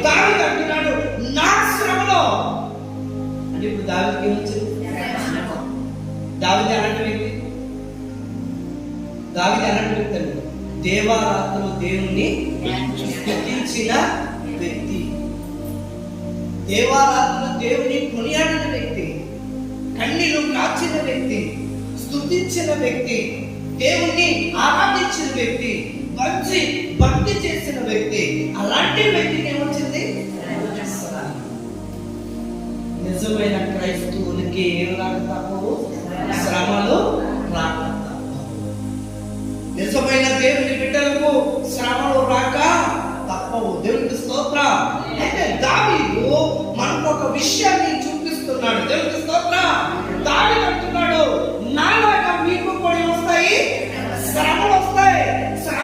దావీదు అంటున్నాడు నా శ్రమలో అంటే ఇప్పుడు దావీదుకి ఏమొచ్చింది? దావీదు అలాంటి వ్యక్తి, దావీదు అలాంటి వ్యక్తి అండి. దేవారాత్రులు దేవుణ్ణి స్తుతించిన వ్యక్తి, దేవారాత్రులు దేవుని కొనియాడిన వ్యక్తి, కన్నీళ్లు కాచిన వ్యక్తి, స్తుతించిన వ్యక్తి, దేవుణ్ణి ఆరాధించిన వ్యక్తి, మంచి భక్తి చేసిన వ్యక్తి. అలాంటి వ్యక్తికి ఏమొచ్చింది? నిజమైన క్రైస్తవులకి ఏం రాక తప్పవు? శ్రమలు రాక తప్పవు. నిజమైన దేవుని బిడ్డలకు శ్రమలు రాక తప్పవు. దేవునికి స్తోత్రం. అయితే దావీదు మనకు ఒక విషయాన్ని చూపిస్తున్నాడు. దేవునికి స్తోత్రం. దావీదు